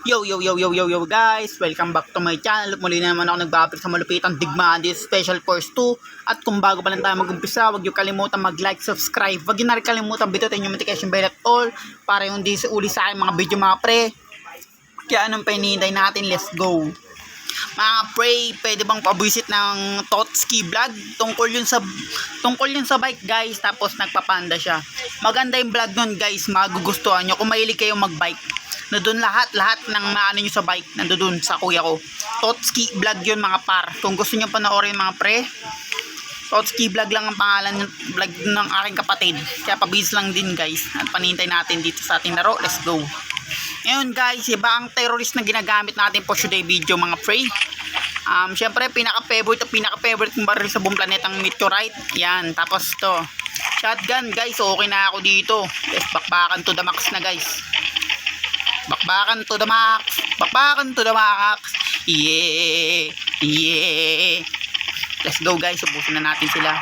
Yo guys, welcome back to my channel. Muli na naman ako nagbabalik sa malupitang digmaan dito Special Force 2. At kung bago pa lang tayo mag-umpisa, huwag niyo kalimutan mag-like, subscribe. Huwag niyo na rin kalimutan bitutin yung notification bell at all para yung di sa uli sa aking mga video mga pre. Kaya anong pa hinihintay natin, let's go. Mga pre, pwede bang pabuisit ng Totski vlog? Tungkol yun sa bike guys, tapos nagpapanda siya. Maganda yung vlog nun guys, magugustuhan nyo kung mahilig kayong magbike. Na doon lahat ng maano nyo sa bike, nandoon sa kuya ko. Totski vlog yun mga par. Kung gusto nyo panoorin mga pre, Totski vlog lang ang pangalan ng vlog ng aking kapatid. Kaya pabis lang din guys. At panintay natin dito sa ating laro. Let's go. Ngayon guys, iba ang terrorist na ginagamit natin for today video mga pre. Syempre pinaka-favorite kong baril sa buong planetang meteorite. Yan, tapos to shotgun guys, okay na ako dito. Yes, bakbakan to the max na guys. Bakbakan to the max. Bakbakan to the max. Yeah. Let's go guys, ubusin na natin sila.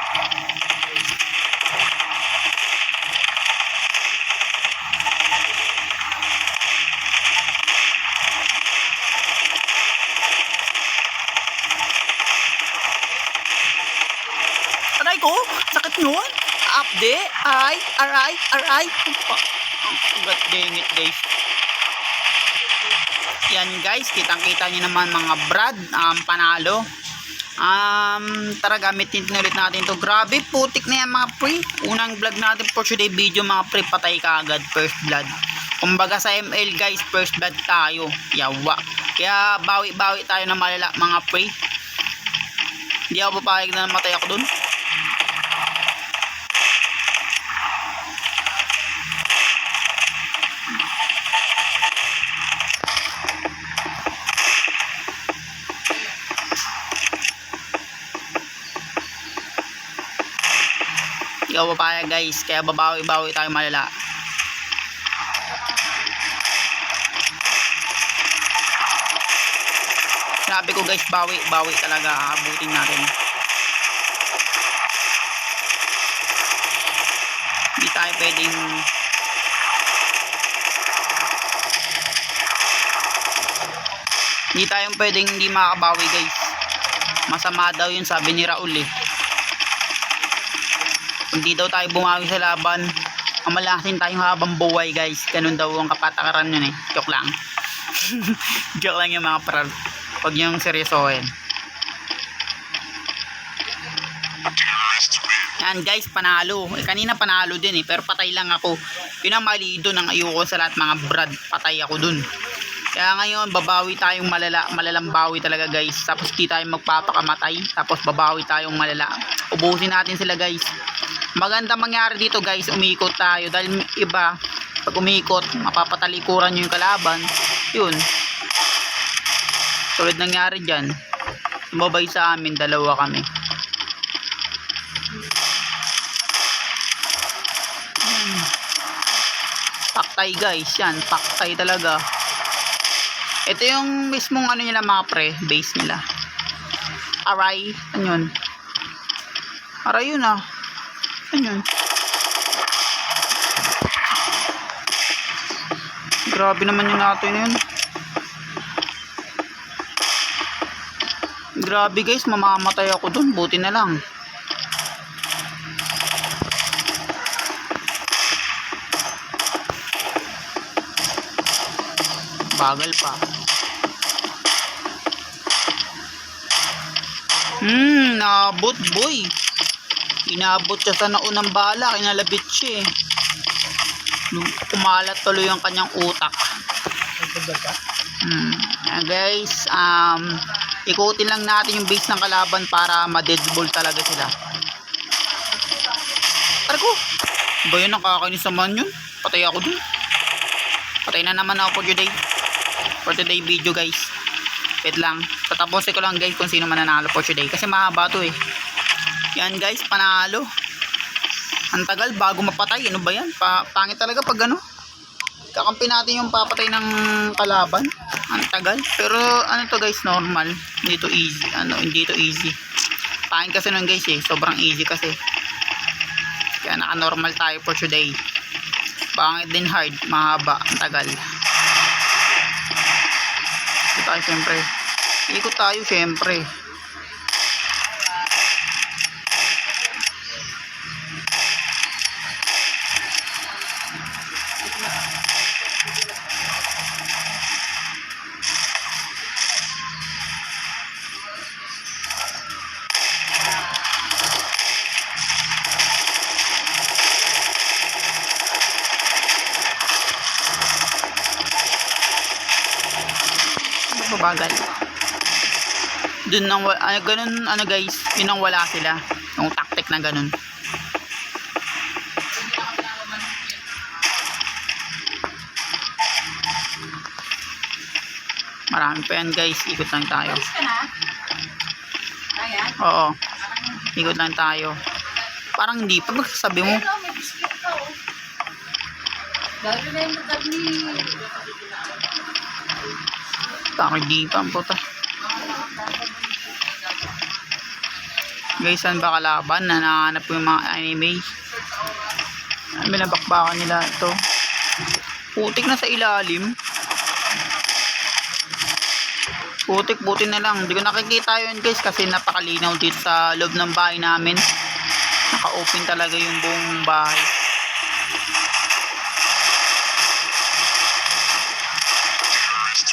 Aray ko, sakit nun. Update, aray. God dang it guys. Yan guys, kitang-kita nyo naman mga brad, panalo. Tara gamitin ulit natin to. Grabe, putik na yan mga pre. Unang vlog natin for today video mga pre, patay ka agad, first blood. Kumbaga sa ML guys, first blood tayo. Yawa. Kaya bawi-bawi tayo na malala mga pre. Hindi ako papayag na matay ako dun. Ikaw papaya guys, kaya babawi-bawi tayo malala. Sabi ko guys, bawi talaga, aabutin natin. Hindi tayo pwedeng hindi makabawi guys. Masama daw yun, sabi ni Raul eh. Hindi daw tayo bumawi sa laban, mamalasin tayong habang buhay guys. Ganun daw ang kapatakaran yun eh. Joke lang. Joke lang yung mga parang. Huwag niyong seryosohin. Yan guys, panalo. Kanina panalo din eh, pero patay lang ako. Yun ang mali doon, ang ayoko sa lahat mga brad. Patay ako dun. Kaya ngayon, babawi tayong malalang bawi talaga guys. Tapos di tayo magpapakamatay. Tapos babawi tayong malala. Ubusin natin sila guys. Maganda mangyari dito guys, umikot tayo. Dahil iba, pag umikot, mapapatalikuran nyo yung kalaban. Yun. Tulad nangyari dyan. Sumabay sa amin, dalawa kami. Paktay guys, yan. Paktay talaga. Ito yung mismong ano nila mga pre, base nila. Aray, ano yun? Aray yun ah. Ano yun? Grabe naman yung natin yun. Grabe guys, mamamatay ako dun. Buti na lang. Bagal pa. Naabot boy. Inabot siya sa naunang bala. Kinalabit siya eh. Kumalat tuloy ang kanyang utak. Guys, ikutin lang natin yung base ng kalaban para ma-deadball talaga sila. Tara ko. Ba yun, nakakainis naman yun. Patay ako dun. Patay na naman ako for today video guys. Wait lang. Tatapusin ko lang guys kung sino mananalo for today. Kasi mahaba to eh. Yan guys, panalo. Ang tagal bago mapatay. Ano ba yan? Pangit talaga pag ano. Kakampi natin yung papatay ng kalaban. Ang tagal. Pero ano to guys, normal. Hindi to easy. Hindi to easy. Pangit kasi nun guys eh. Sobrang easy kasi. Kaya naka-normal tayo for today. Pangit din hard. Mahaba. Ang tagal. tayo syempre. Ikot tayo syempre. Bagal. Dun nang ganun ano guys, yun ang wala sila. Yung tactic na ganun. Marami pa yan guys, ikot lang tayo. Oo. Ikot lang tayo. Parang hindi pa magsasabi mo. Takot di pa ang puta. Guys, saan ba kalaban? Nanahanap ko yung mga anime. Binabakbakan nila ito. Putik na sa ilalim. Putik, buti na lang. Hindi ko nakikita yun guys kasi napakalinaw dito sa loob ng bahay namin. Naka-open talaga yung buong bahay.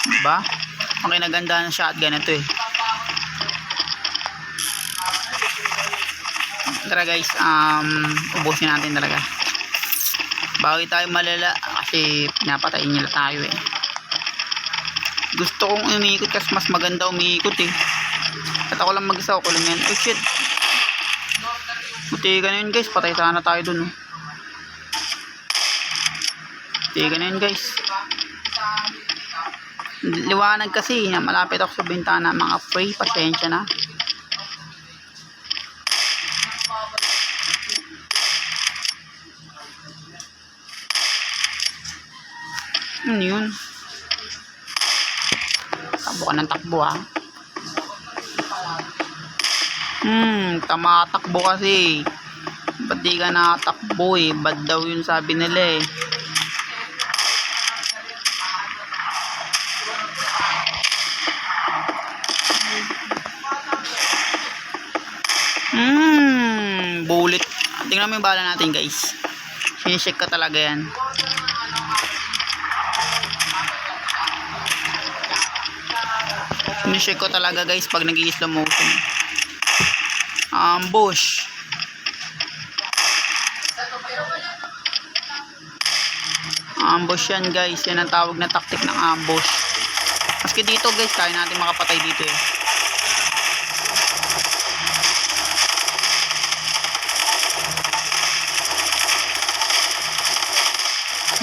Diba? Ang kinaganda ng shotgun ito eh. Tara guys, ubusin natin talaga. Bago tayo malala kasi pinapatayin nila tayo eh. Gusto kong umiikot kasi mas maganda umiikot eh. At ako lang mag-isa, ako lang yan. Oh shit. Buti ka na yun guys, patay sana tayo dun oh. Buti ka na yun guys. Liwanag kasi, malapit ako sa bintana mga free, pasensya na. Ano yun? Takbo ka ng takbo ha. Tamatakbo kasi. Ba't di ka nakatakbo eh? Bad daw yun sabi nila eh. Bullet. Tingnan mo yung bala natin guys. Sinecheck ka talaga yan. Sinecheck ko talaga guys pag nag-i-slow motion. Ambush. Ambush yan guys. Yan ang tawag na tactic ng ambush. Maski dito guys, kaya natin makapatay dito eh.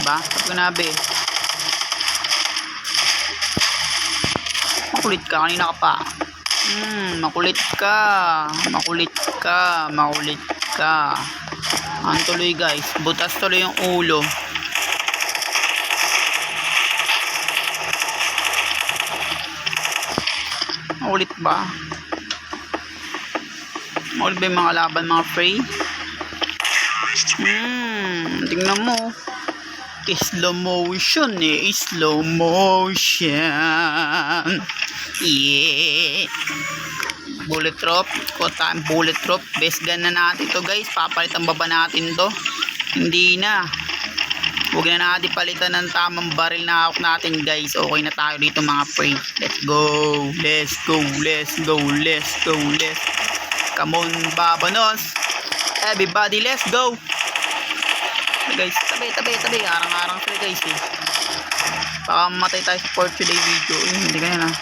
Diba? Sabi makulit ka, kanina ka pa. Makulit ka. Makulit ka. Makulit ka. Ang tuloy guys, butas tuloy yung ulo. Makulit ba? Makulit ba yung mga laban, mga prey? Tingnan mo. Slow motion eh. Slow motion. Yeah. Bullet drop. Kota bullet drop. Best gun na natin to guys. Papalitan ba natin to? Hindi na. Huwag na natin palitan ng tamang baril na hawak natin guys. Okay na tayo dito mga prey. Let's go. Let's go. Let's go. Let's go. Let's come on Babanos. Everybody let's go. Guys, tabi, arang-arang sila guys eh. Baka mamatay tayo sa for today video hindi ganyan ah.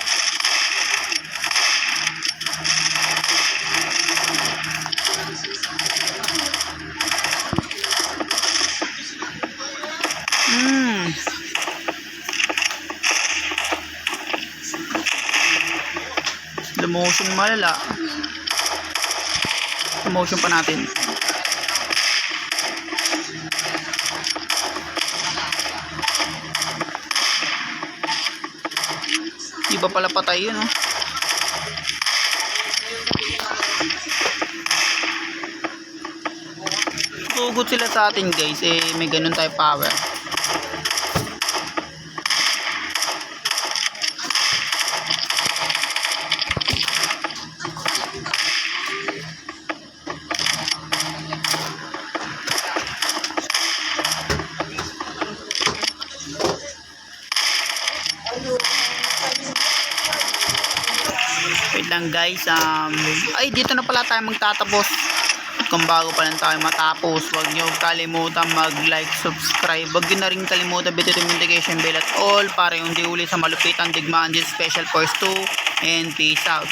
Slow motion malala. Slow motion pa natin. Iba pala patay yun, oh. Sugot sila sa atin, guys. Eh, may ganun tayo power. Wait lang guys, ay dito na pala tayo magtatapos. Kung bago pa lang tayo matapos, huwag nyo kalimutan mag-like, subscribe. Huwag nyo na rin kalimutan bituin yung notification bell at all para yung di uli sa malupitang digmaan din Special Force 2 and peace out.